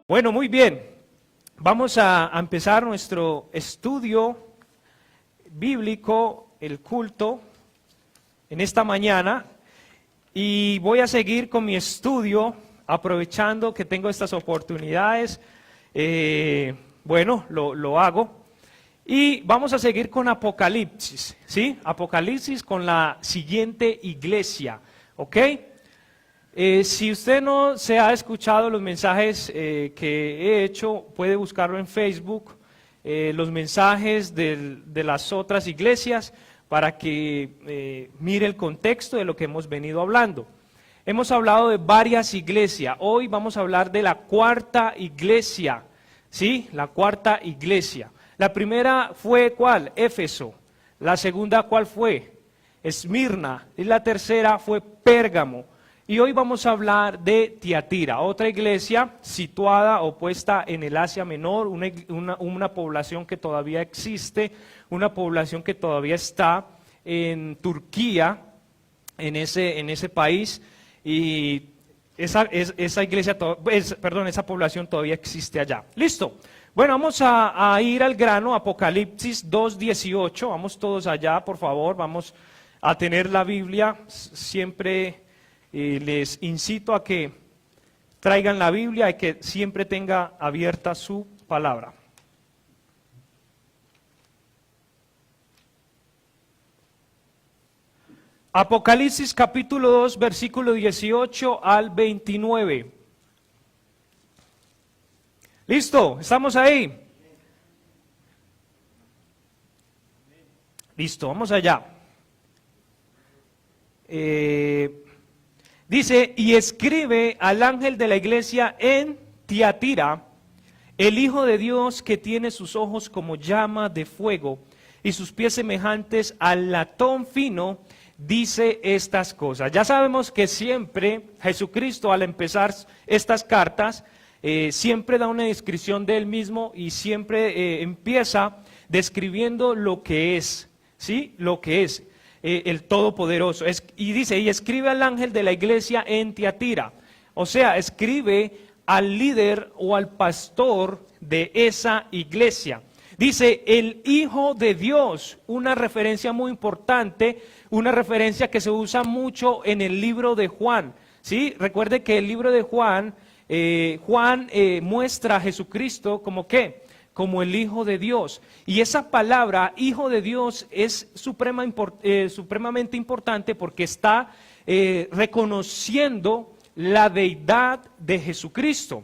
Bueno, muy bien. Vamos a empezar nuestro estudio bíblico, el culto, en esta mañana. Y voy a seguir con mi estudio, aprovechando que tengo estas oportunidades. Lo hago. Y vamos a seguir con Apocalipsis, ¿sí? Apocalipsis con la siguiente iglesia, ¿ok? Si usted no se ha escuchado los mensajes que he hecho, puede buscarlo en Facebook, los mensajes de las otras iglesias, para que mire el contexto de lo que hemos venido hablando. Hemos hablado de varias iglesias. Hoy vamos a hablar de la cuarta iglesia, ¿sí? La cuarta iglesia. La primera fue, ¿cuál? Éfeso. La segunda, ¿cuál fue? Esmirna. Y la tercera fue Pérgamo. Y hoy vamos a hablar de Tiatira, otra iglesia situada o puesta en el Asia Menor, una población que todavía existe, una población que todavía está en Turquía, en ese país, y esa iglesia, esa población todavía existe allá. ¿Listo? Bueno, vamos a ir al grano, Apocalipsis 2:18, vamos todos allá, por favor, vamos a tener la Biblia siempre. Les incito a que traigan la Biblia y que siempre tenga abierta su palabra. Apocalipsis capítulo 2, versículo 18 al 29. ¿Listo? ¿Estamos ahí? Listo, vamos allá. Dice, y escribe al ángel de la iglesia en Tiatira, el Hijo de Dios que tiene sus ojos como llama de fuego y sus pies semejantes al latón fino, dice estas cosas. Ya sabemos que siempre Jesucristo al empezar estas cartas, siempre da una descripción de él mismo y siempre empieza describiendo lo que es, ¿sí? Lo que es. El Todopoderoso, y dice, y escribe al ángel de la iglesia en Tiatira, o sea, escribe al líder o al pastor de esa iglesia. Dice, el Hijo de Dios, una referencia muy importante, una referencia que se usa mucho en el libro de Juan, ¿sí? Recuerde que el libro de Juan, muestra a Jesucristo como ¿qué? Como el Hijo de Dios. Y esa palabra, Hijo de Dios, es supremamente importante porque está reconociendo la deidad de Jesucristo.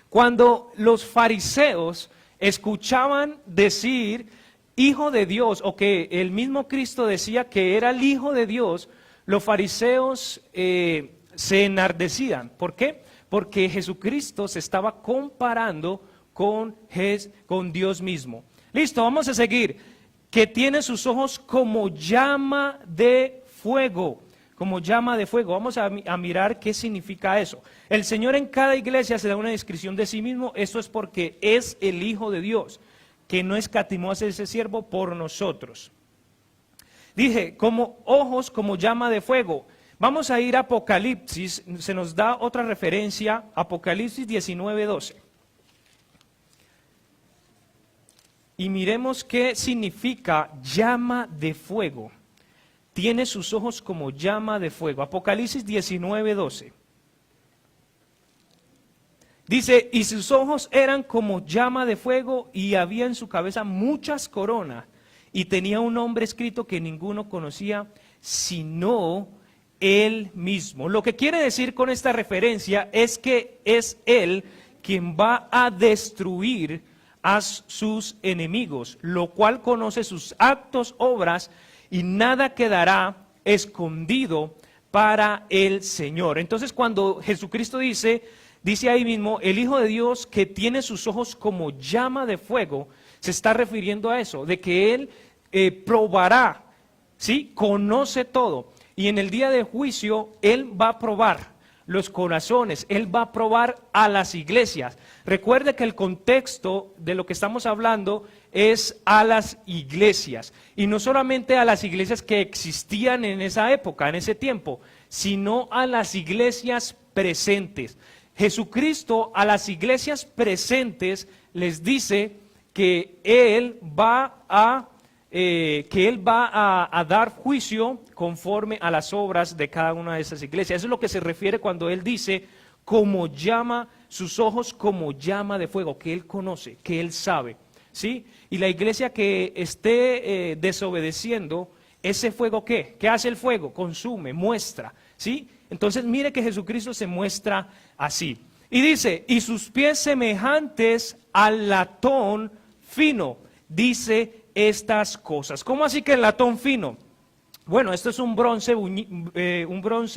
Cuando los fariseos escuchaban decir Hijo de Dios, o que el mismo Cristo decía que era el Hijo de Dios, los fariseos se enardecían. ¿Por qué? Porque Jesucristo se estaba comparando con Dios mismo. Listo, vamos a seguir. Que tiene sus ojos como llama de fuego. Como llama de fuego. Vamos a mirar qué significa eso. El Señor en cada iglesia se da una descripción de sí mismo. Eso es porque es el Hijo de Dios, que no escatimó a ese siervo por nosotros. Dije, como ojos como llama de fuego. Vamos a ir a Apocalipsis. Se nos da otra referencia. Apocalipsis 19:12. Y miremos qué significa llama de fuego. Tiene sus ojos como llama de fuego. Apocalipsis 19:12. Dice, y sus ojos eran como llama de fuego y había en su cabeza muchas coronas. Y tenía un nombre escrito que ninguno conocía sino él mismo. Lo que quiere decir con esta referencia es que es él quien va a destruir a sus enemigos, lo cual conoce sus actos, obras, y nada quedará escondido para el Señor. Entonces cuando Jesucristo dice ahí mismo, el Hijo de Dios que tiene sus ojos como llama de fuego, se está refiriendo a eso, de que Él probará, ¿sí? Conoce todo, y en el día de juicio Él va a probar los corazones, Él va a probar a las iglesias. Recuerde que el contexto de lo que estamos hablando es a las iglesias, y no solamente a las iglesias que existían en esa época, en ese tiempo, sino a las iglesias presentes. Jesucristo a las iglesias presentes les dice que Él va a dar juicio conforme a las obras de cada una de esas iglesias. Eso es lo que se refiere cuando Él dice, como llama, sus ojos como llama de fuego, que Él conoce, que Él sabe, ¿sí? Y la iglesia que esté desobedeciendo, ese fuego, ¿qué? ¿Qué hace el fuego? Consume, muestra, ¿sí? Entonces mire que Jesucristo se muestra así. Y dice, y sus pies semejantes al latón fino, dice estas cosas. ¿Cómo así que el latón fino? Bueno, esto es un bronce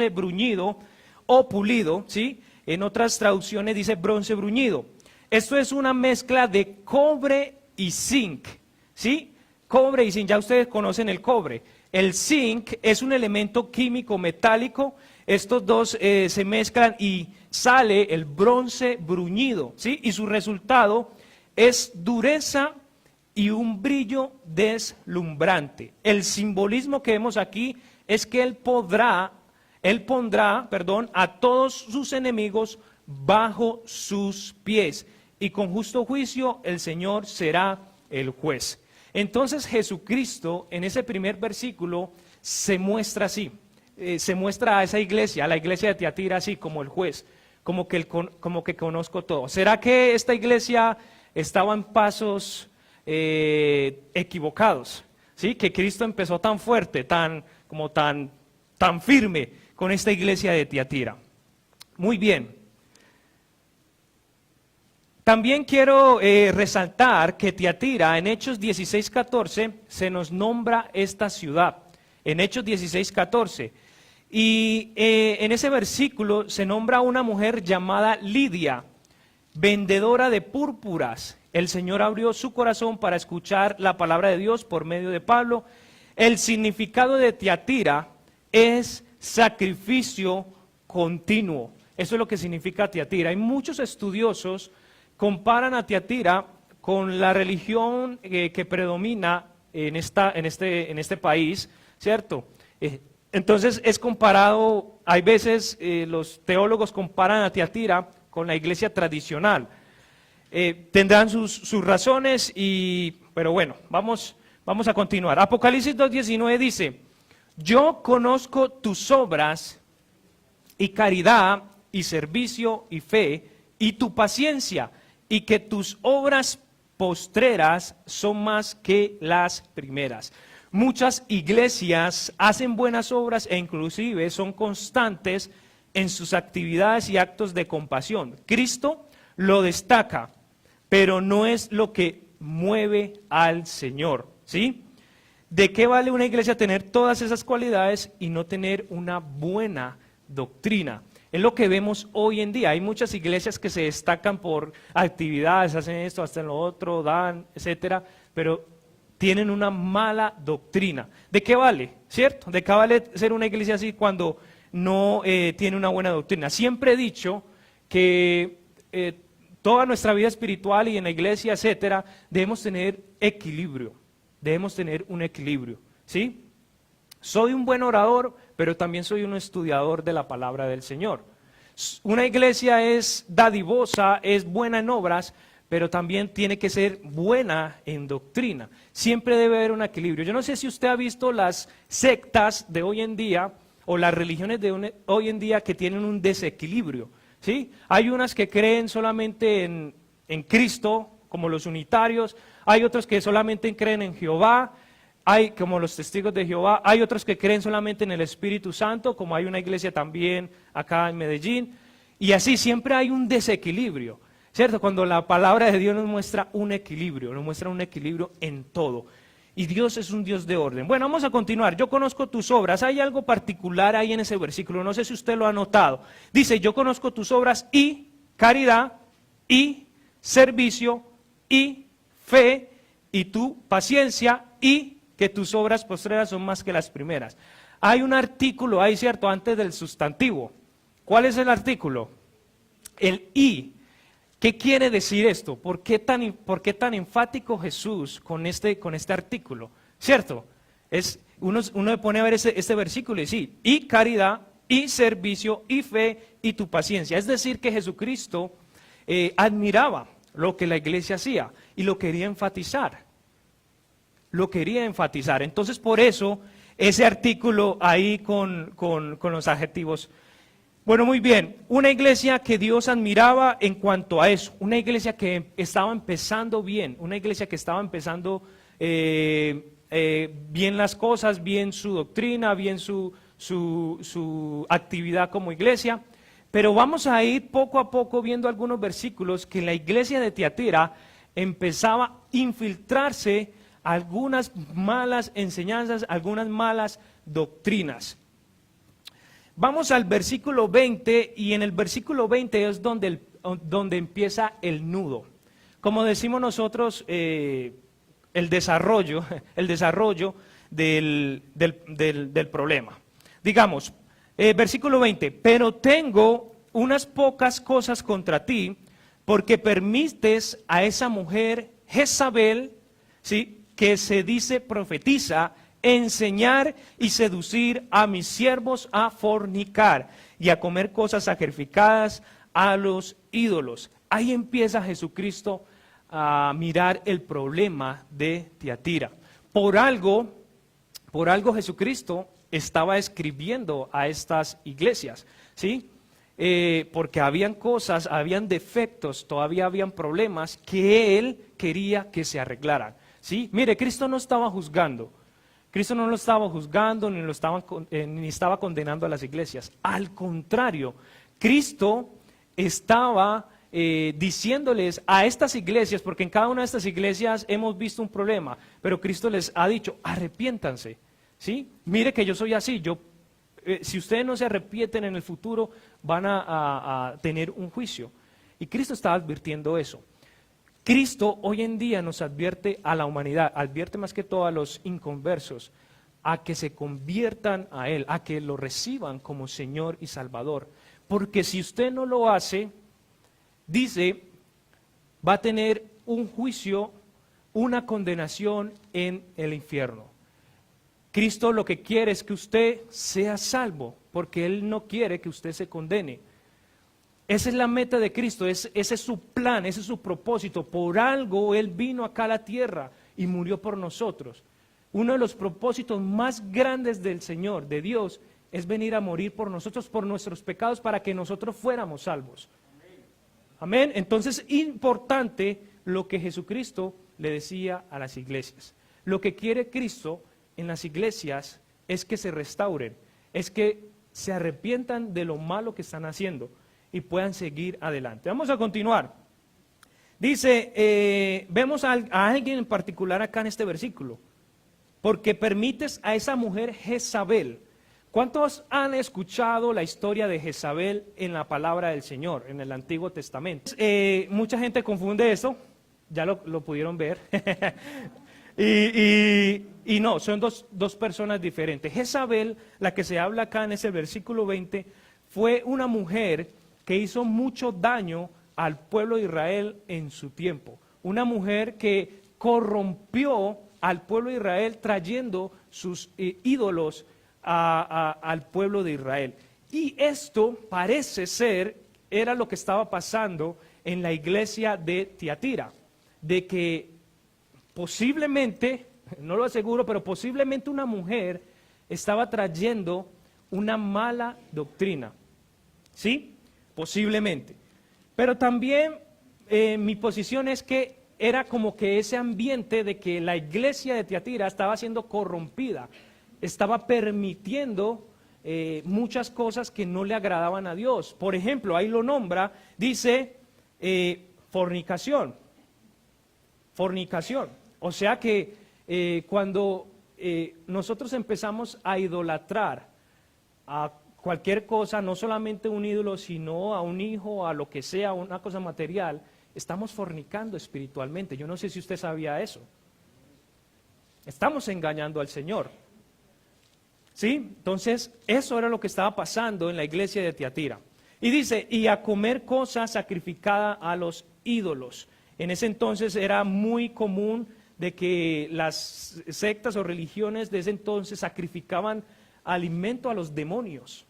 bruñido o pulido, ¿sí? En otras traducciones dice bronce bruñido. Esto es una mezcla de cobre y zinc, ¿sí? Cobre y zinc, ya ustedes conocen el cobre. El zinc es un elemento químico metálico. Estos dos se mezclan y sale el bronce bruñido, ¿sí? Y su resultado es dureza y un brillo deslumbrante. El simbolismo que vemos aquí es que Él pondrá, a todos sus enemigos bajo sus pies, y con justo juicio el Señor será el juez. Entonces Jesucristo en ese primer versículo se muestra así, se muestra a esa iglesia, a la iglesia de Tiatira así como el juez, como que conozco todo. ¿Será que esta iglesia estaba en pasos equivocados? ¿Sí? Que Cristo empezó tan fuerte, tan firme con esta iglesia de Tiatira. Muy bien. También quiero resaltar que Tiatira, en Hechos 16:14, se nos nombra esta ciudad, en Hechos 16:14. Y en ese versículo se nombra a una mujer llamada Lidia, vendedora de púrpuras. El Señor abrió su corazón para escuchar la palabra de Dios por medio de Pablo. El significado de Tiatira es sacrificio continuo. Eso es lo que significa Tiatira. Hay muchos estudiosos comparan a Tiatira con la religión que predomina en este país, ¿cierto? Entonces es comparado, hay veces los teólogos comparan a Tiatira con la iglesia tradicional. Tendrán sus razones, pero bueno, vamos a continuar. Apocalipsis 2:19 dice, yo conozco tus obras y caridad y servicio y fe y tu paciencia, y que tus obras postreras son más que las primeras. Muchas iglesias hacen buenas obras e inclusive son constantes en sus actividades y actos de compasión. Cristo lo destaca, pero no es lo que mueve al Señor, ¿sí? ¿De qué vale una iglesia tener todas esas cualidades y no tener una buena doctrina? Es lo que vemos hoy en día. Hay muchas iglesias que se destacan por actividades, hacen esto, hacen lo otro, dan, etcétera, pero tienen una mala doctrina. ¿De qué vale? ¿Cierto? ¿De qué vale ser una iglesia así cuando no tiene una buena doctrina? Siempre he dicho que toda nuestra vida espiritual y en la iglesia, etcétera, debemos tener equilibrio. Debemos tener un equilibrio, ¿sí? Soy un buen orador, pero también soy un estudiador de la palabra del Señor. Una iglesia es dadivosa, es buena en obras, pero también tiene que ser buena en doctrina. Siempre debe haber un equilibrio. Yo no sé si usted ha visto las sectas de hoy en día o las religiones de hoy en día que tienen un desequilibrio, ¿sí? Hay unas que creen solamente en Cristo, como los unitarios, hay otros que solamente creen en Jehová, hay como los testigos de Jehová, hay otros que creen solamente en el Espíritu Santo, como hay una iglesia también acá en Medellín, y así siempre hay un desequilibrio, ¿cierto? Cuando la palabra de Dios nos muestra un equilibrio en todo, y Dios es un Dios de orden. Bueno, vamos a continuar. Yo conozco tus obras. Hay algo particular ahí en ese versículo, no sé si usted lo ha notado. Dice, yo conozco tus obras y caridad y servicio y fe y tu paciencia y que tus obras postreras son más que las primeras. Hay un artículo ahí, ¿cierto?, antes del sustantivo. ¿Cuál es el artículo? El y. ¿Qué quiere decir esto? ¿Por qué tan enfático Jesús con este artículo? ¿Cierto? Uno se pone a ver este versículo y sí, y caridad y servicio y fe y tu paciencia. Es decir, que Jesucristo admiraba lo que la iglesia hacía y lo quería enfatizar. Lo quería enfatizar. Entonces, por eso, ese artículo ahí con los adjetivos. Bueno, muy bien. Una iglesia que Dios admiraba en cuanto a eso. Una iglesia que estaba empezando bien. Una iglesia que estaba empezando bien las cosas, bien su doctrina, bien su actividad como iglesia. Pero vamos a ir poco a poco viendo algunos versículos que la iglesia de Tiatira empezaba a infiltrarse algunas malas enseñanzas, algunas malas doctrinas. Vamos al versículo 20 y en el versículo 20 es donde empieza el nudo. Como decimos nosotros, el desarrollo del problema. Digamos, versículo 20, pero tengo unas pocas cosas contra ti, porque permites a esa mujer Jezabel, ¿sí?, que se dice profetiza, enseñar y seducir a mis siervos a fornicar y a comer cosas sacrificadas a los ídolos. Ahí empieza Jesucristo a mirar el problema de Tiatira. Por algo Jesucristo estaba escribiendo a estas iglesias, ¿sí? Porque habían cosas, habían defectos, todavía habían problemas que Él quería que se arreglaran, ¿sí? Mire, Cristo no estaba juzgando. Cristo no lo estaba juzgando ni estaba condenando a las iglesias. Al contrario, Cristo estaba diciéndoles a estas iglesias, porque en cada una de estas iglesias hemos visto un problema, pero Cristo les ha dicho, arrepiéntanse, ¿sí? Mire que yo soy así, si ustedes no se arrepienten en el futuro, van a tener un juicio. Y Cristo estaba advirtiendo eso. Cristo hoy en día nos advierte a la humanidad, advierte más que todo a los inconversos, a que se conviertan a Él, a que lo reciban como Señor y Salvador. Porque si usted no lo hace, dice, va a tener un juicio, una condenación en el infierno. Cristo lo que quiere es que usted sea salvo, porque Él no quiere que usted se condene. Esa es la meta de Cristo, ese es su plan, ese es su propósito. Por algo Él vino acá a la tierra y murió por nosotros. Uno de los propósitos más grandes del Señor, de Dios, es venir a morir por nosotros, por nuestros pecados, para que nosotros fuéramos salvos. Amén. Entonces, importante lo que Jesucristo le decía a las iglesias. Lo que quiere Cristo en las iglesias es que se restauren, es que se arrepientan de lo malo que están haciendo y puedan seguir adelante. Vamos a continuar. Dice, vemos a alguien en particular acá en este versículo, porque permites a esa mujer Jezabel. ¿Cuántos han escuchado la historia de Jezabel en la palabra del Señor, en el Antiguo Testamento? Mucha gente confunde eso, ya lo pudieron ver, y no, son dos personas diferentes. Jezabel, la que se habla acá en ese versículo 20, fue una mujer que hizo mucho daño al pueblo de Israel en su tiempo. Una mujer que corrompió al pueblo de Israel trayendo sus ídolos al pueblo de Israel. Y esto parece ser, era lo que estaba pasando en la iglesia de Tiatira, de que posiblemente, no lo aseguro, pero posiblemente una mujer estaba trayendo una mala doctrina, ¿sí? Posiblemente. Pero también mi posición es que era como que ese ambiente de que la iglesia de Tiatira estaba siendo corrompida, estaba permitiendo muchas cosas que no le agradaban a Dios. Por ejemplo, ahí lo nombra, dice fornicación. Fornicación. O sea que cuando nosotros empezamos a idolatrar a cualquier cosa, no solamente un ídolo, sino a un hijo, a lo que sea, una cosa material, estamos fornicando espiritualmente. Yo no sé si usted sabía eso. Estamos engañando al Señor. ¿Sí? Entonces, eso era lo que estaba pasando en la iglesia de Tiatira. Y dice, y a comer cosas sacrificadas a los ídolos. En ese entonces era muy común de que las sectas o religiones de ese entonces sacrificaban alimento a los demonios.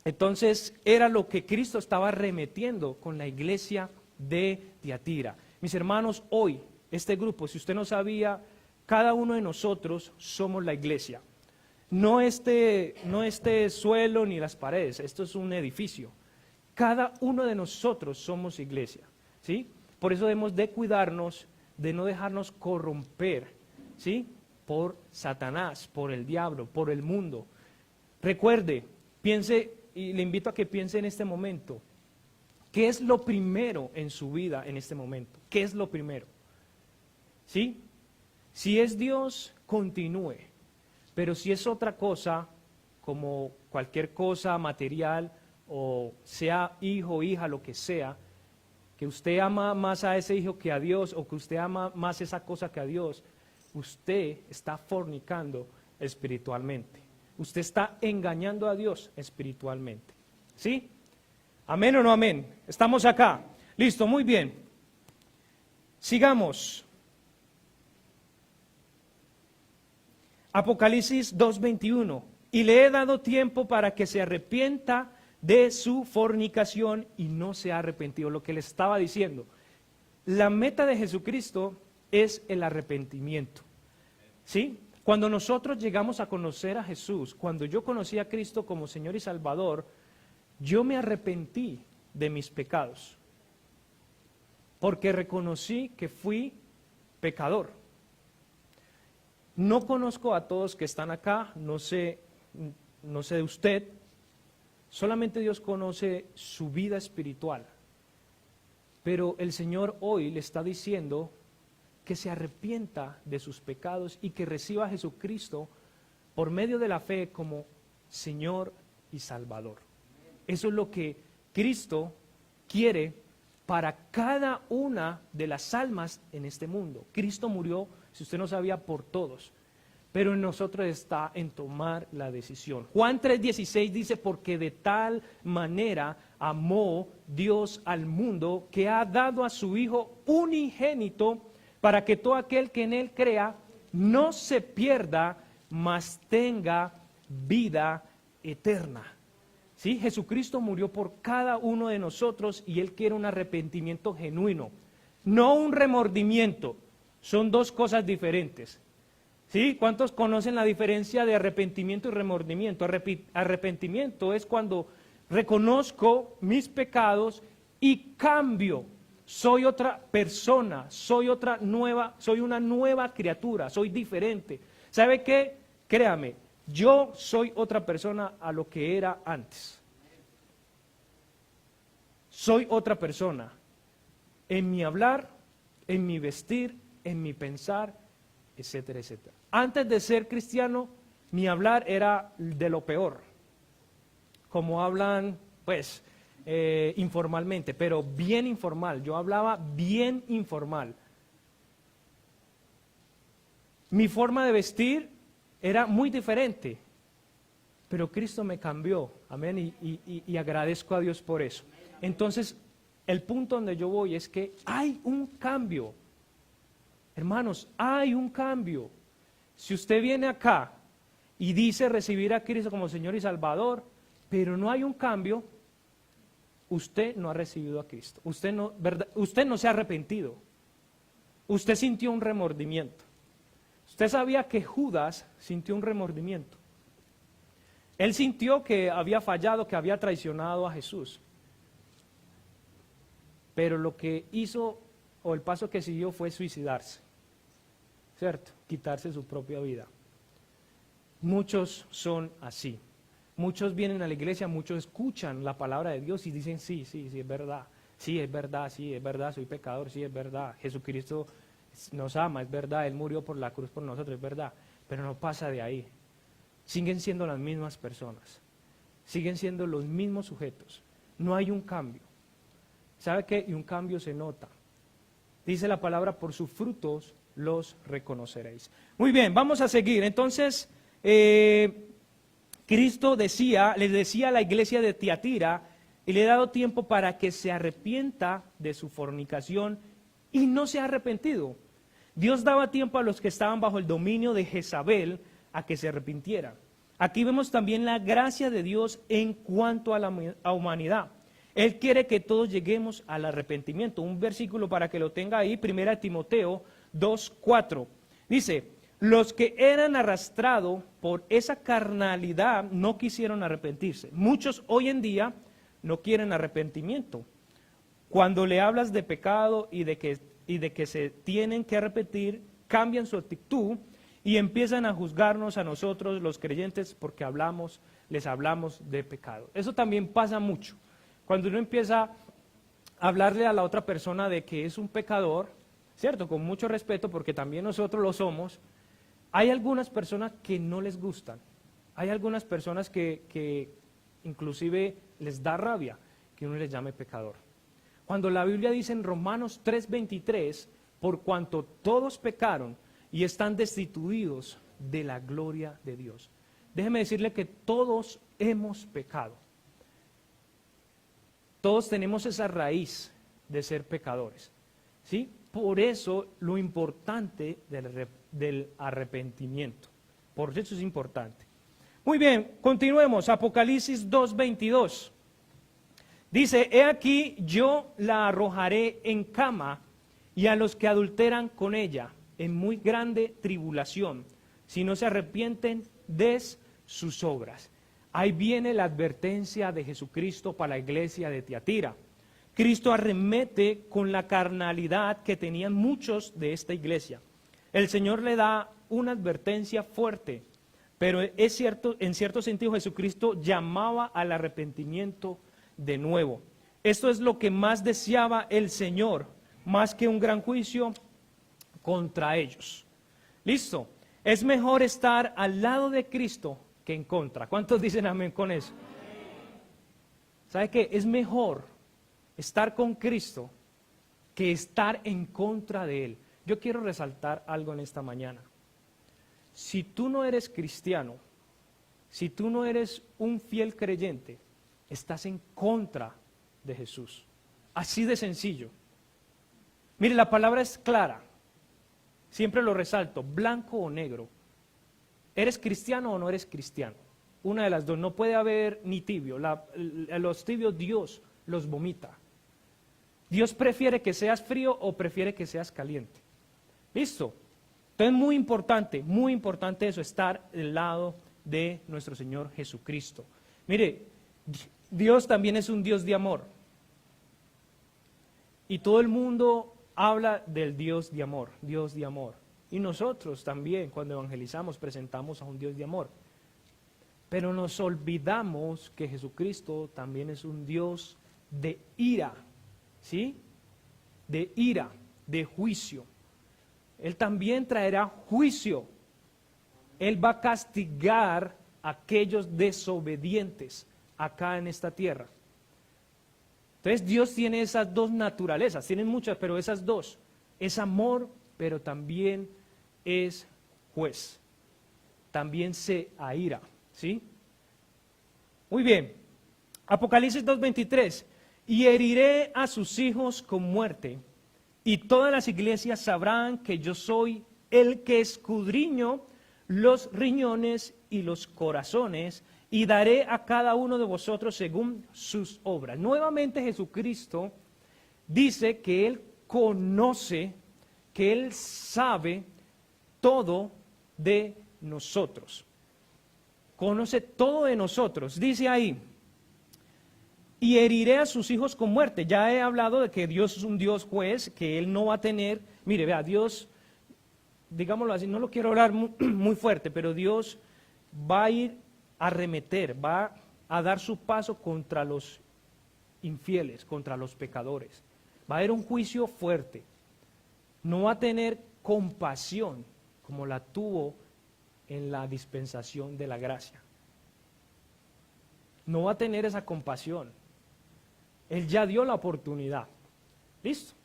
Entonces era lo que Cristo estaba remetiendo con la iglesia de Tiatira. Mis hermanos, hoy este grupo, si usted no sabía, cada uno de nosotros somos la iglesia. No este suelo ni las paredes, esto es un edificio. Cada uno de nosotros somos iglesia, ¿sí? Por eso debemos de cuidarnos, de no dejarnos corromper, ¿sí? Por Satanás, por el diablo, por el mundo. Recuerde, piense, y le invito a que piense en este momento, ¿qué es lo primero en su vida en este momento? ¿Qué es lo primero? ¿Sí? Si es Dios, continúe. Pero si es otra cosa, como cualquier cosa material, o sea hijo, hija, lo que sea, que usted ama más a ese hijo que a Dios, o que usted ama más esa cosa que a Dios, usted está fornicando espiritualmente. Usted está engañando a Dios espiritualmente. ¿Sí? ¿Amén o no amén? Estamos acá. Listo, muy bien. Sigamos. Apocalipsis 2:21. Y le he dado tiempo para que se arrepienta de su fornicación y no se ha arrepentido. Lo que le estaba diciendo. La meta de Jesucristo es el arrepentimiento. ¿Sí? Cuando nosotros llegamos a conocer a Jesús, cuando yo conocí a Cristo como Señor y Salvador, yo me arrepentí de mis pecados, porque reconocí que fui pecador. No conozco a todos que están acá, no sé de usted, solamente Dios conoce su vida espiritual, pero el Señor hoy le está diciendo que se arrepienta de sus pecados y que reciba a Jesucristo por medio de la fe como Señor y Salvador. Eso es lo que Cristo quiere para cada una de las almas en este mundo. Cristo murió, si usted no sabía, por todos, pero en nosotros está en tomar la decisión. Juan 3:16 dice, porque de tal manera amó Dios al mundo que ha dado a su Hijo unigénito para que todo aquel que en Él crea no se pierda, mas tenga vida eterna. ¿Sí? Jesucristo murió por cada uno de nosotros y Él quiere un arrepentimiento genuino, no un remordimiento. Son dos cosas diferentes. ¿Sí? ¿Cuántos conocen la diferencia de arrepentimiento y remordimiento? Arrepentimiento es cuando reconozco mis pecados y cambio. Soy otra persona, soy una nueva criatura, soy diferente. ¿Sabe qué? Créame, yo soy otra persona a lo que era antes. Soy otra persona en mi hablar, en mi vestir, en mi pensar, etcétera, etcétera. Antes de ser cristiano, mi hablar era de lo peor, como hablan, pues, informalmente, pero bien informal. Yo hablaba bien informal. Mi forma de vestir era muy diferente, pero Cristo me cambió, amén, y agradezco a Dios por eso. Entonces, el punto donde yo voy es que hay un cambio, hermanos, hay un cambio. Si usted viene acá y dice recibir a Cristo como Señor y Salvador, pero no hay un cambio, usted no ha recibido a Cristo, usted no se ha arrepentido, usted sintió un remordimiento. Usted sabía que Judas sintió un remordimiento. Él sintió que había fallado, que había traicionado a Jesús. Pero lo que hizo, o el paso que siguió, fue suicidarse, ¿cierto? Quitarse su propia vida. Muchos son así. Muchos vienen a la iglesia, muchos escuchan la palabra de Dios y dicen, sí, es verdad, soy pecador, sí, es verdad, Jesucristo nos ama, es verdad, Él murió por la cruz por nosotros, es verdad, pero no pasa de ahí. Siguen siendo las mismas personas, siguen siendo los mismos sujetos, no hay un cambio. ¿Sabe qué? Y un cambio se nota. Dice la palabra, por sus frutos los reconoceréis. Muy bien, vamos a seguir. Entonces, Cristo les decía a la iglesia de Tiatira, y le he dado tiempo para que se arrepienta de su fornicación, y no se ha arrepentido. Dios daba tiempo a los que estaban bajo el dominio de Jezabel a que se arrepintieran. Aquí vemos también la gracia de Dios en cuanto a la humanidad. Él quiere que todos lleguemos al arrepentimiento. Un versículo para que lo tenga ahí, 1 Timoteo 2:4. Dice, los que eran arrastrados por esa carnalidad no quisieron arrepentirse. Muchos hoy en día no quieren arrepentimiento. Cuando le hablas de pecado y de que se tienen que arrepentir, cambian su actitud y empiezan a juzgarnos a nosotros los creyentes porque les hablamos de pecado. Eso también pasa mucho. Cuando uno empieza a hablarle a la otra persona de que es un pecador, ¿cierto? Con mucho respeto porque también nosotros lo somos, hay algunas personas que no les gustan. Hay algunas personas que inclusive les da rabia que uno les llame pecador. Cuando la Biblia dice en Romanos 3:23, por cuanto todos pecaron y están destituidos de la gloria de Dios. Déjeme decirle que todos hemos pecado. Todos tenemos esa raíz de ser pecadores, ¿sí? Por eso lo importante del arrepentimiento. Por eso es importante. Muy bien, continuemos. Apocalipsis 2:22. Dice, he aquí yo la arrojaré en cama y a los que adulteran con ella en muy grande tribulación, si no se arrepienten de sus obras. Ahí viene la advertencia de Jesucristo para la iglesia de Tiatira. Cristo arremete con la carnalidad que tenían muchos de esta iglesia. El Señor le da una advertencia fuerte, pero es cierto, en cierto sentido Jesucristo llamaba al arrepentimiento de nuevo. Esto es lo que más deseaba el Señor, más que un gran juicio contra ellos. ¿Listo? Es mejor estar al lado de Cristo que en contra. ¿Cuántos dicen amén con eso? ¿Sabe qué? Es mejor estar con Cristo que estar en contra de Él. Yo quiero resaltar algo en esta mañana. Si tú no eres cristiano, si tú no eres un fiel creyente, estás en contra de Jesús. Así de sencillo. Mire, la palabra es clara. Siempre lo resalto, blanco o negro. ¿Eres cristiano o no eres cristiano? Una de las dos, no puede haber ni tibio. Los tibios Dios los vomita. Dios prefiere que seas frío o prefiere que seas caliente. ¿Listo? Entonces muy importante eso, estar del lado de nuestro Señor Jesucristo. Mire, Dios también es un Dios de amor. Y todo el mundo habla del Dios de amor, Dios de amor. Y nosotros también, cuando evangelizamos, presentamos a un Dios de amor. Pero nos olvidamos que Jesucristo también es un Dios de ira, ¿sí? De ira, de juicio. Él también traerá juicio. Él va a castigar a aquellos desobedientes acá en esta tierra. Entonces Dios tiene esas dos naturalezas, tienen muchas, pero esas dos. Es amor, pero también es juez. También se aira, ¿sí? Muy bien. Apocalipsis 2:23. Y heriré a sus hijos con muerte, y todas las iglesias sabrán que yo soy el que escudriño los riñones y los corazones, y daré a cada uno de vosotros según sus obras. Nuevamente Jesucristo dice que Él conoce, que Él sabe todo de nosotros. Conoce todo de nosotros. Dice ahí, y heriré a sus hijos con muerte. Ya he hablado de que Dios es un Dios juez, que Él no va a tener, mire, vea, Dios, digámoslo así, no lo quiero hablar muy fuerte, pero Dios va a ir a arremeter, va a dar su paso contra los infieles, contra los pecadores. Va a haber un juicio fuerte. No va a tener compasión como la tuvo en la dispensación de la gracia. No va a tener esa compasión. Él ya dio la oportunidad. ¿Listo?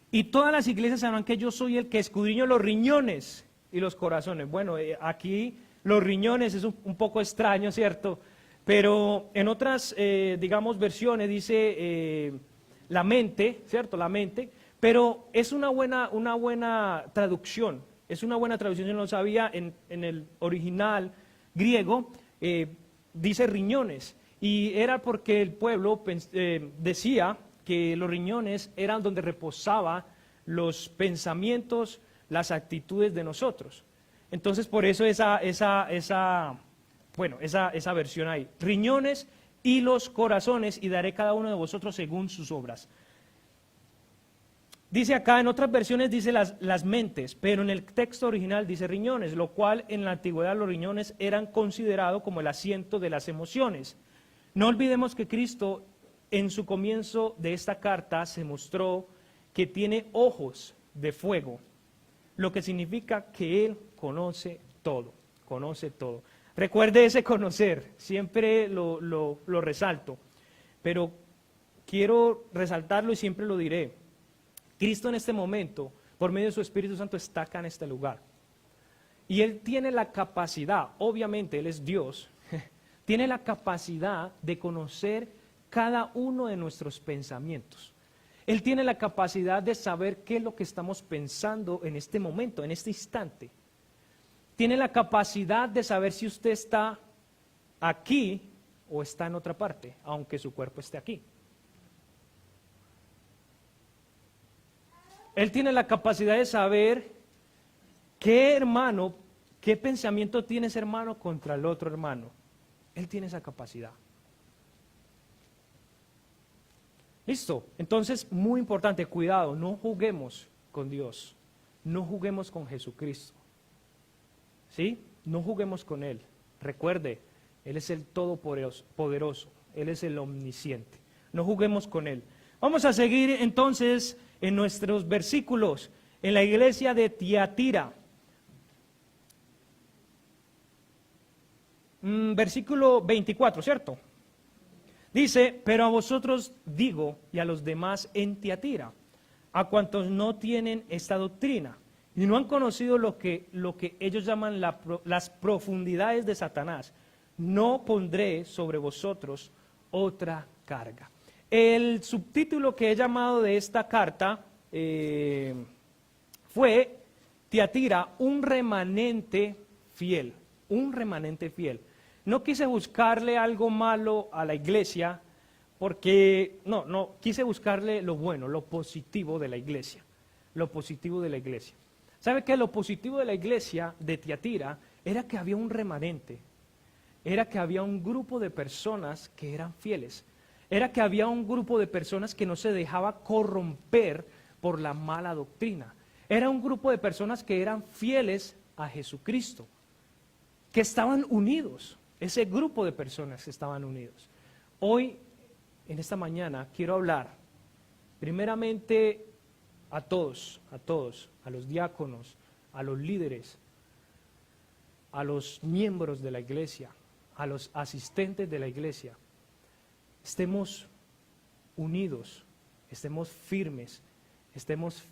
Y todas las iglesias sabrán que yo soy el que escudriño los riñones y los corazones. Bueno, aquí los riñones es un poco extraño, ¿cierto? Pero en otras, digamos, versiones dice la mente, ¿cierto? La mente, pero es una buena traducción. Es una buena traducción, yo no lo sabía, en el original griego, dice riñones, y era porque el pueblo decía que los riñones eran donde reposaba los pensamientos, las actitudes de nosotros. Entonces, por eso esa versión ahí. Riñones y los corazones, y daré cada uno de vosotros según sus obras. Dice acá, en otras versiones dice las mentes, pero en el texto original dice riñones, lo cual en la antigüedad los riñones eran considerados como el asiento de las emociones. No olvidemos que Cristo en su comienzo de esta carta se mostró que tiene ojos de fuego, lo que significa que Él conoce todo, conoce todo. Recuerde ese conocer, siempre lo resalto, pero quiero resaltarlo y siempre lo diré. Cristo en este momento, por medio de su Espíritu Santo, está acá en este lugar. Y Él tiene la capacidad, obviamente Él es Dios, tiene la capacidad de conocer cada uno de nuestros pensamientos. Él tiene la capacidad de saber qué es lo que estamos pensando en este momento, en este instante. Tiene la capacidad de saber si usted está aquí o está en otra parte, aunque su cuerpo esté aquí. Él tiene la capacidad de saber qué hermano, qué pensamiento tiene ese hermano contra el otro hermano. Él tiene esa capacidad. Listo, entonces muy importante, cuidado, no juguemos con Dios, no juguemos con Jesucristo, ¿sí? No juguemos con Él. Recuerde, Él es el Todopoderoso, Él es el Omnisciente. No juguemos con Él. Vamos a seguir entonces en nuestros versículos, en la iglesia de Tiatira. Versículo 24, ¿cierto? Dice, pero a vosotros digo y a los demás en Tiatira, a cuantos no tienen esta doctrina y no han conocido lo que ellos llaman las profundidades de Satanás, no pondré sobre vosotros otra carga. El subtítulo que he llamado de esta carta fue Tiatira, un remanente fiel, un remanente fiel. No quise buscarle algo malo a la iglesia, porque, no, quise buscarle lo bueno, lo positivo de la iglesia, lo positivo de la iglesia. ¿Sabe qué? Lo positivo de la iglesia de Tiatira era que había un remanente, era que había un grupo de personas que eran fieles, era que había un grupo de personas que no se dejaba corromper por la mala doctrina, era un grupo de personas que eran fieles a Jesucristo, que estaban unidos. Ese grupo de personas estaban unidos. Hoy, en esta mañana, quiero hablar primeramente a todos, a los diáconos, a los líderes, a los miembros de la iglesia, a los asistentes de la iglesia. Estemos unidos, estemos firmes, estemos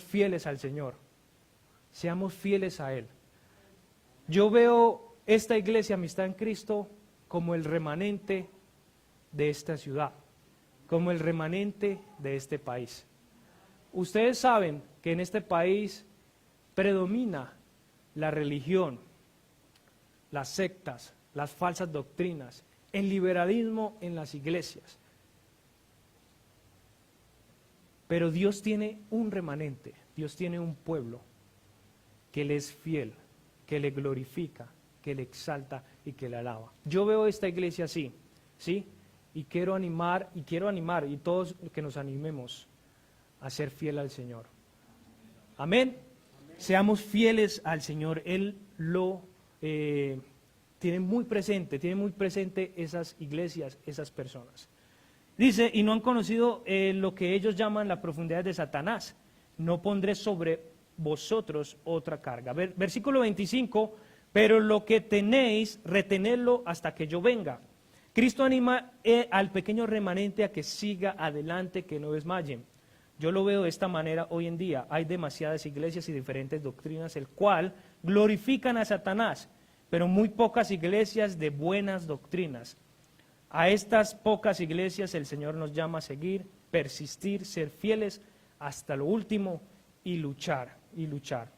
fieles al Señor, seamos fieles a Él. Yo veo esta iglesia Amistad en Cristo como el remanente de esta ciudad, como el remanente de este país. Ustedes saben que en este país predomina la religión, las sectas, las falsas doctrinas, el liberalismo en las iglesias. Pero Dios tiene un remanente, Dios tiene un pueblo que le es fiel, que le glorifica, que le exalta y que le alaba. Yo veo esta iglesia así, ¿sí? Y quiero animar, y todos que nos animemos a ser fiel al Señor. Amén. Seamos fieles al Señor. Él lo tiene muy presente esas iglesias, esas personas. Dice, y no han conocido lo que ellos llaman la profundidad de Satanás. No pondré sobre vosotros otra carga. Versículo 25, pero lo que tenéis, retenedlo hasta que yo venga. Cristo anima al pequeño remanente a que siga adelante, que no desmayen. Yo lo veo de esta manera hoy en día. Hay demasiadas iglesias y diferentes doctrinas, el cual glorifican a Satanás, pero muy pocas iglesias de buenas doctrinas. A estas pocas iglesias el Señor nos llama a seguir, persistir, ser fieles hasta lo último y luchar, y luchar.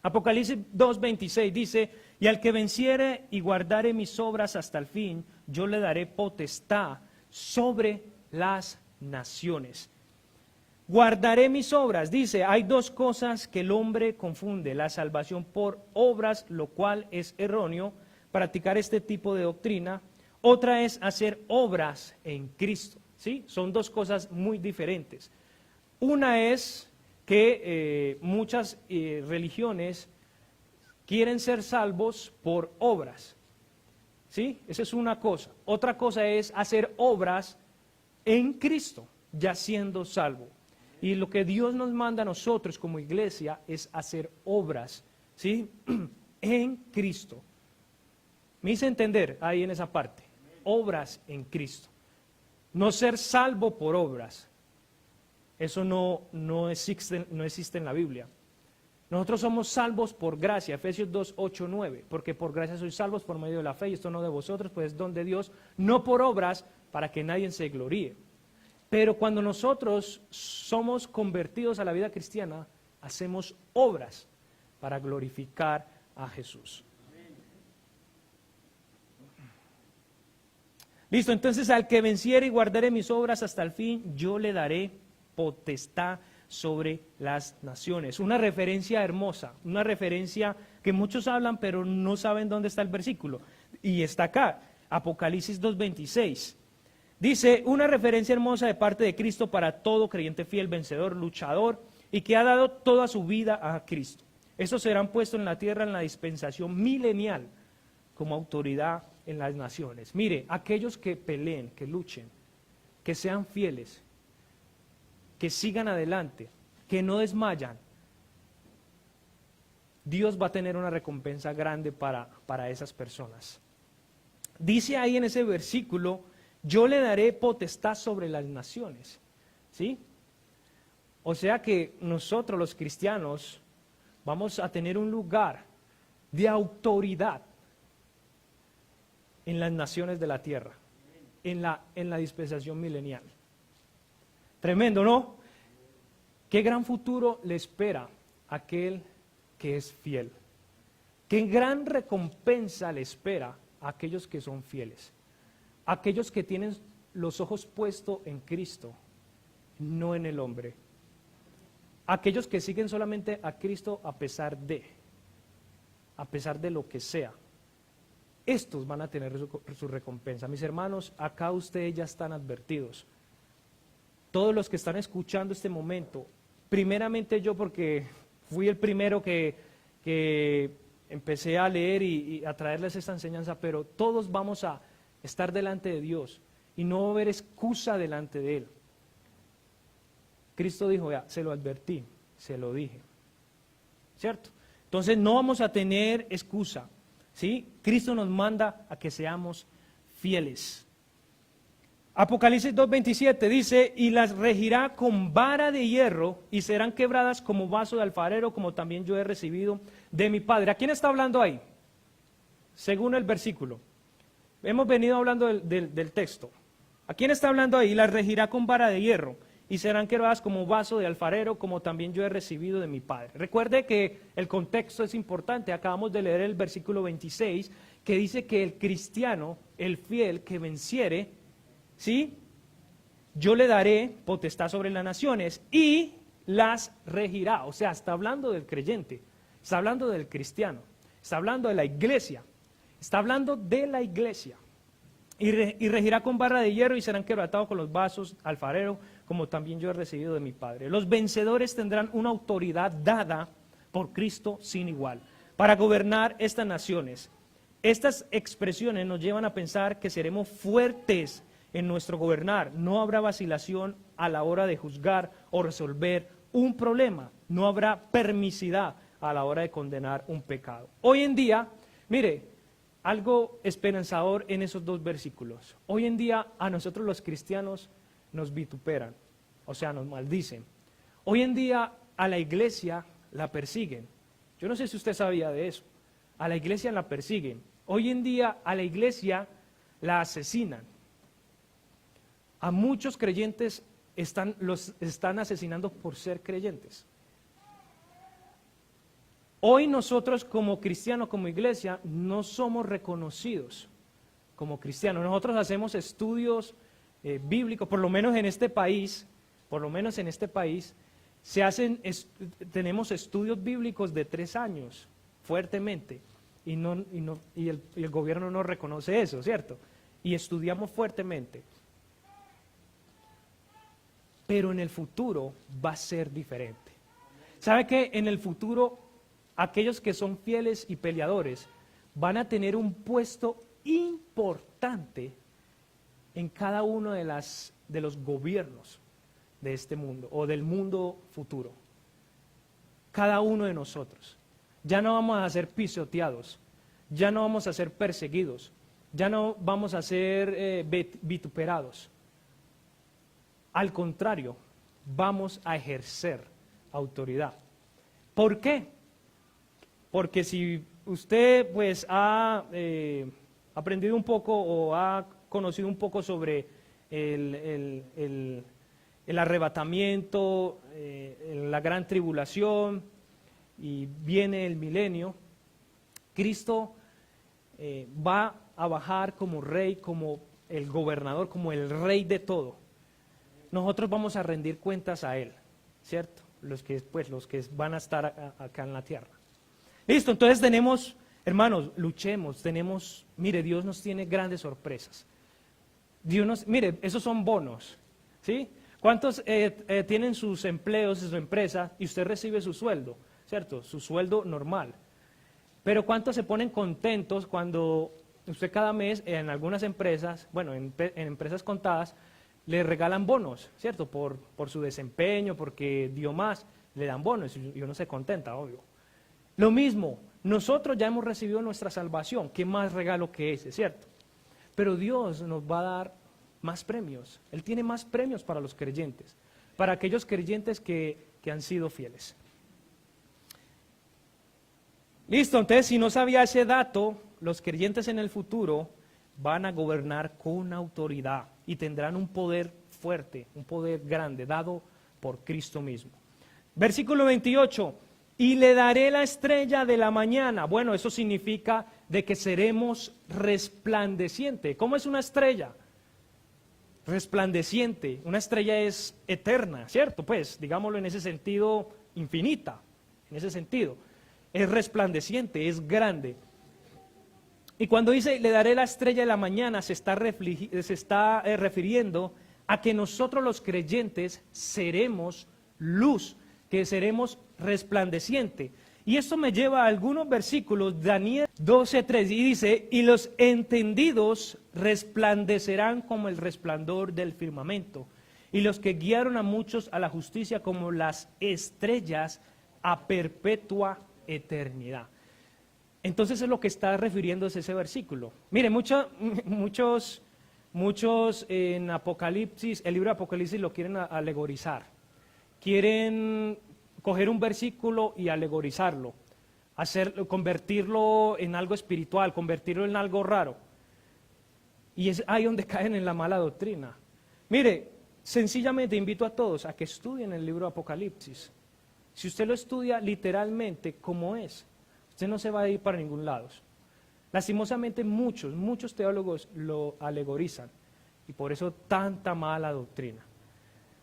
Apocalipsis 2:26 dice, y al que venciere y guardare mis obras hasta el fin, yo le daré potestad sobre las naciones. Guardaré mis obras. Dice, hay dos cosas que el hombre confunde, la salvación por obras, lo cual es erróneo, practicar este tipo de doctrina. Otra es hacer obras en Cristo, ¿sí? Son dos cosas muy diferentes. Una es que muchas religiones quieren ser salvos por obras, ¿sí? Esa es una cosa. Otra cosa es hacer obras en Cristo, ya siendo salvo. Y lo que Dios nos manda a nosotros como iglesia es hacer obras, ¿sí? En Cristo. Me hice entender ahí en esa parte. Obras en Cristo. No ser salvo por obras. Eso no existe en la Biblia. Nosotros somos salvos por gracia, Efesios 2, 8, 9, porque por gracia sois salvos por medio de la fe, y esto no de vosotros, pues es don de Dios, no por obras, para que nadie se gloríe. Pero cuando nosotros somos convertidos a la vida cristiana, hacemos obras para glorificar a Jesús. Listo, entonces al que venciere y guardare mis obras hasta el fin, yo le daré potestad sobre las naciones. Una referencia hermosa, una referencia que muchos hablan pero no saben dónde está el versículo. Y está acá, Apocalipsis 2:26. Dice, una referencia hermosa de parte de Cristo para todo creyente fiel, vencedor, luchador, y que ha dado toda su vida a Cristo. Estos serán puestos en la tierra en la dispensación milenial como autoridad en las naciones. Mire, aquellos que peleen, que luchen, que sean fieles, que sigan adelante, que no desmayan, Dios va a tener una recompensa grande para esas personas. Dice ahí en ese versículo, yo le daré potestad sobre las naciones, ¿sí? O sea que nosotros los cristianos vamos a tener un lugar de autoridad en las naciones de la tierra, en la dispensación milenial. Tremendo, ¿no? Qué gran futuro le espera a aquel que es fiel. Qué gran recompensa le espera a aquellos que son fieles. Aquellos que tienen los ojos puestos en Cristo, no en el hombre. Aquellos que siguen solamente a Cristo a pesar de lo que sea. Estos van a tener su recompensa. Mis hermanos, acá ustedes ya están advertidos. Todos los que están escuchando este momento, primeramente yo porque fui el primero que empecé a leer y a traerles esta enseñanza, pero todos vamos a estar delante de Dios y no va a haber excusa delante de Él. Cristo dijo, ya, se lo advertí, se lo dije, ¿cierto? Entonces no vamos a tener excusa, ¿sí? Cristo nos manda a que seamos fieles. Apocalipsis 2:27 dice, y las regirá con vara de hierro y serán quebradas como vaso de alfarero, como también yo he recibido de mi Padre. ¿A quién está hablando ahí? Según el versículo. Hemos venido hablando del texto. ¿A quién está hablando ahí? Las regirá con vara de hierro y serán quebradas como vaso de alfarero, como también yo he recibido de mi Padre. Recuerde que el contexto es importante. Acabamos de leer el versículo 26, que dice que el cristiano, el fiel que venciere, ¿sí? Yo le daré potestad sobre las naciones y las regirá. O sea, está hablando del creyente, está hablando del cristiano, está hablando de la iglesia. Está hablando de la iglesia. Y regirá con barra de hierro y serán quebrantados con los vasos alfarero, como también yo he recibido de mi Padre. Los vencedores tendrán una autoridad dada por Cristo sin igual para gobernar estas naciones. Estas expresiones nos llevan a pensar que seremos fuertes en nuestro gobernar. No habrá vacilación a la hora de juzgar o resolver un problema. No habrá permisidad a la hora de condenar un pecado. Hoy en día, mire, algo esperanzador en esos dos versículos. Hoy en día a nosotros los cristianos nos vituperan, o sea, nos maldicen. Hoy en día a la iglesia la persiguen. Yo no sé si usted sabía de eso. A la iglesia la persiguen. Hoy en día a la iglesia la asesinan. A muchos creyentes los están asesinando por ser creyentes. Hoy nosotros como cristianos, como iglesia, no somos reconocidos como cristianos. Nosotros hacemos estudios bíblicos, por lo menos en este país, tenemos estudios bíblicos de 3 años, fuertemente, y el gobierno no reconoce eso, ¿cierto? Y estudiamos fuertemente. Pero en el futuro va a ser diferente. ¿Sabe qué? En el futuro, aquellos que son fieles y peleadores van a tener un puesto importante en cada uno de los gobiernos de este mundo o del mundo futuro. Cada uno de nosotros. Ya no vamos a ser pisoteados, ya no vamos a ser perseguidos, ya no vamos a ser vituperados. Al contrario, vamos a ejercer autoridad. ¿Por qué? Porque si usted pues ha aprendido un poco o ha conocido un poco sobre el arrebatamiento, la gran tribulación y viene el milenio, Cristo va a bajar como rey, como el gobernador, como el rey de todo. Nosotros vamos a rendir cuentas a Él, ¿cierto? Los que van a estar acá en la tierra. Listo, entonces tenemos, hermanos, luchemos, mire, Dios nos tiene grandes sorpresas. Mire, esos son bonos, ¿sí? ¿Cuántos tienen sus empleos en su empresa y usted recibe su sueldo, ¿cierto? Su sueldo normal. Pero ¿cuántos se ponen contentos cuando usted cada mes en algunas empresas, bueno, en empresas contadas, le regalan bonos, ¿cierto? Por su desempeño, porque dio más, le dan bonos y uno se contenta, obvio. Lo mismo, nosotros ya hemos recibido nuestra salvación, ¿qué más regalo que ese, cierto? Pero Dios nos va a dar más premios, Él tiene más premios para los creyentes, para aquellos creyentes que han sido fieles. Listo, entonces si no sabía ese dato, los creyentes en el futuro van a gobernar con autoridad y tendrán un poder fuerte, un poder grande, dado por Cristo mismo. Versículo 28, y le daré la estrella de la mañana. Bueno, eso significa de que seremos resplandecientes. ¿Cómo es una estrella? Resplandeciente. Una estrella es eterna, ¿cierto? Pues, digámoslo en ese sentido, infinita, en ese sentido. Es resplandeciente, es grande. Y cuando dice, le daré la estrella de la mañana, se está refiriendo a que nosotros los creyentes seremos luz, que seremos resplandeciente. Y esto me lleva a algunos versículos, Daniel 12:3, y dice, y los entendidos resplandecerán como el resplandor del firmamento, y los que guiaron a muchos a la justicia como las estrellas a perpetua eternidad. Entonces es lo que está refiriéndose ese versículo. Mire, muchos en Apocalipsis, el libro de Apocalipsis lo quieren alegorizar. Quieren coger un versículo y alegorizarlo, convertirlo en algo espiritual, convertirlo en algo raro. Y es ahí donde caen en la mala doctrina. Mire, sencillamente invito a todos a que estudien el libro de Apocalipsis. Si usted lo estudia literalmente como es, usted no se va a ir para ningún lado. Lastimosamente muchos teólogos lo alegorizan y por eso tanta mala doctrina.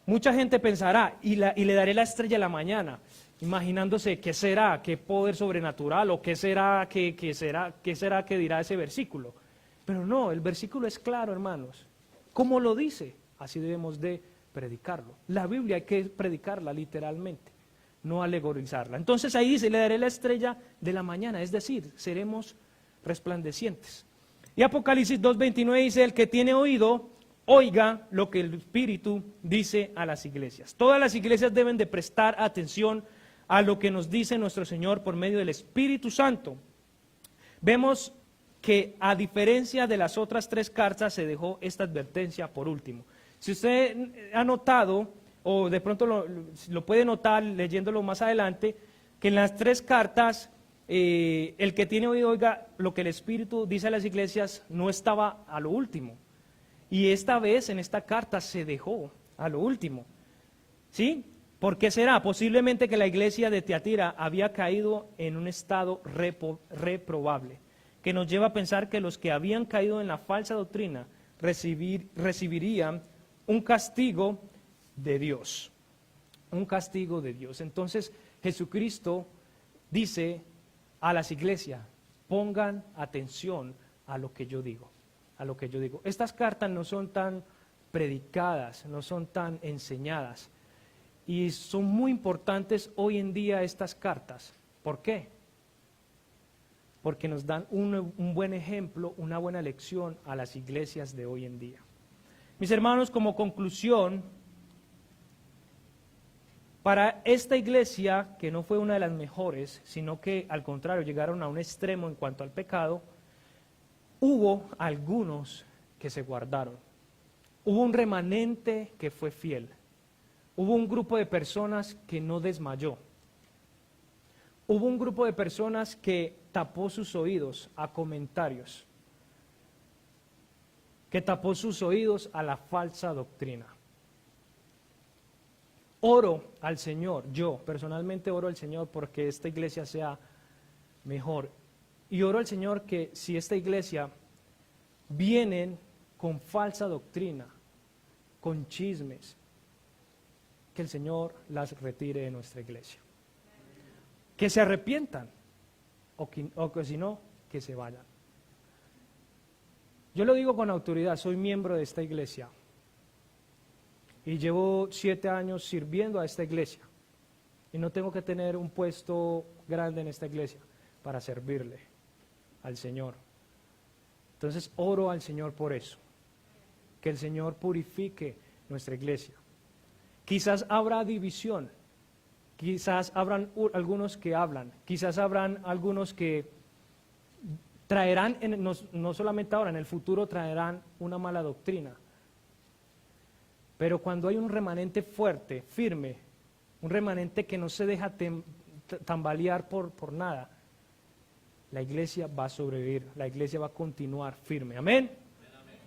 Mucha gente pensará, y le daré la estrella de la mañana, imaginándose qué será, qué poder sobrenatural o qué será que dirá ese versículo. Pero no, el versículo es claro, hermanos. ¿Cómo lo dice? Así debemos de predicarlo. La Biblia hay que predicarla literalmente, no alegorizarla. Entonces ahí dice, le daré la estrella de la mañana, es decir, seremos resplandecientes. Y Apocalipsis 2:29 dice, el que tiene oído, oiga lo que el Espíritu dice a las iglesias. Todas las iglesias deben de prestar atención a lo que nos dice nuestro Señor por medio del Espíritu Santo. Vemos que a diferencia de las otras 3 cartas se dejó esta advertencia por último. Si usted ha notado, o de pronto lo puede notar leyéndolo más adelante, que en las 3 cartas, el que tiene oído oiga lo que el Espíritu dice a las iglesias no estaba a lo último. Y esta vez en esta carta se dejó a lo último. ¿Sí? ¿Por qué será? Posiblemente que la iglesia de Tiatira había caído en un estado reprobable, que nos lleva a pensar que los que habían caído en la falsa doctrina recibirían un castigo de Dios. Un castigo de Dios. Entonces Jesucristo dice a las iglesias, pongan atención a lo que yo digo, a lo que yo digo. Estas cartas no son tan predicadas, no son tan enseñadas. Y son muy importantes hoy en día estas cartas. ¿Por qué? Porque nos dan un buen ejemplo, una buena lección a las iglesias de hoy en día. Mis hermanos, como conclusión, para esta iglesia, que no fue una de las mejores, sino que al contrario llegaron a un extremo en cuanto al pecado, hubo algunos que se guardaron. Hubo un remanente que fue fiel. Hubo un grupo de personas que no desmayó. Hubo un grupo de personas que tapó sus oídos a comentarios, que tapó sus oídos a la falsa doctrina. Oro al Señor, yo personalmente oro al Señor porque esta iglesia sea mejor. Y oro al Señor que si esta iglesia vienen con falsa doctrina, con chismes, que el Señor las retire de nuestra iglesia. Que se arrepientan, o que si no, que se vayan. Yo lo digo con autoridad, soy miembro de esta iglesia y llevo 7 años sirviendo a esta iglesia y no tengo que tener un puesto grande en esta iglesia para servirle al Señor. Entonces oro al Señor por eso, que el Señor purifique nuestra iglesia. Quizás habrá división, quizás habrán algunos que hablan, quizás habrán algunos que traerán, no solamente ahora, en el futuro traerán una mala doctrina. Pero cuando hay un remanente fuerte, firme, un remanente que no se deja tambalear por nada, la iglesia va a sobrevivir, la iglesia va a continuar firme. ¿Amén? Amén.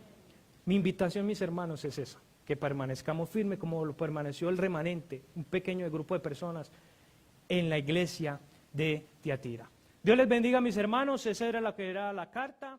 Mi invitación, mis hermanos, es esa, que permanezcamos firmes como lo permaneció el remanente, un pequeño grupo de personas en la iglesia de Tiatira. Dios les bendiga, mis hermanos, esa era la que era la carta.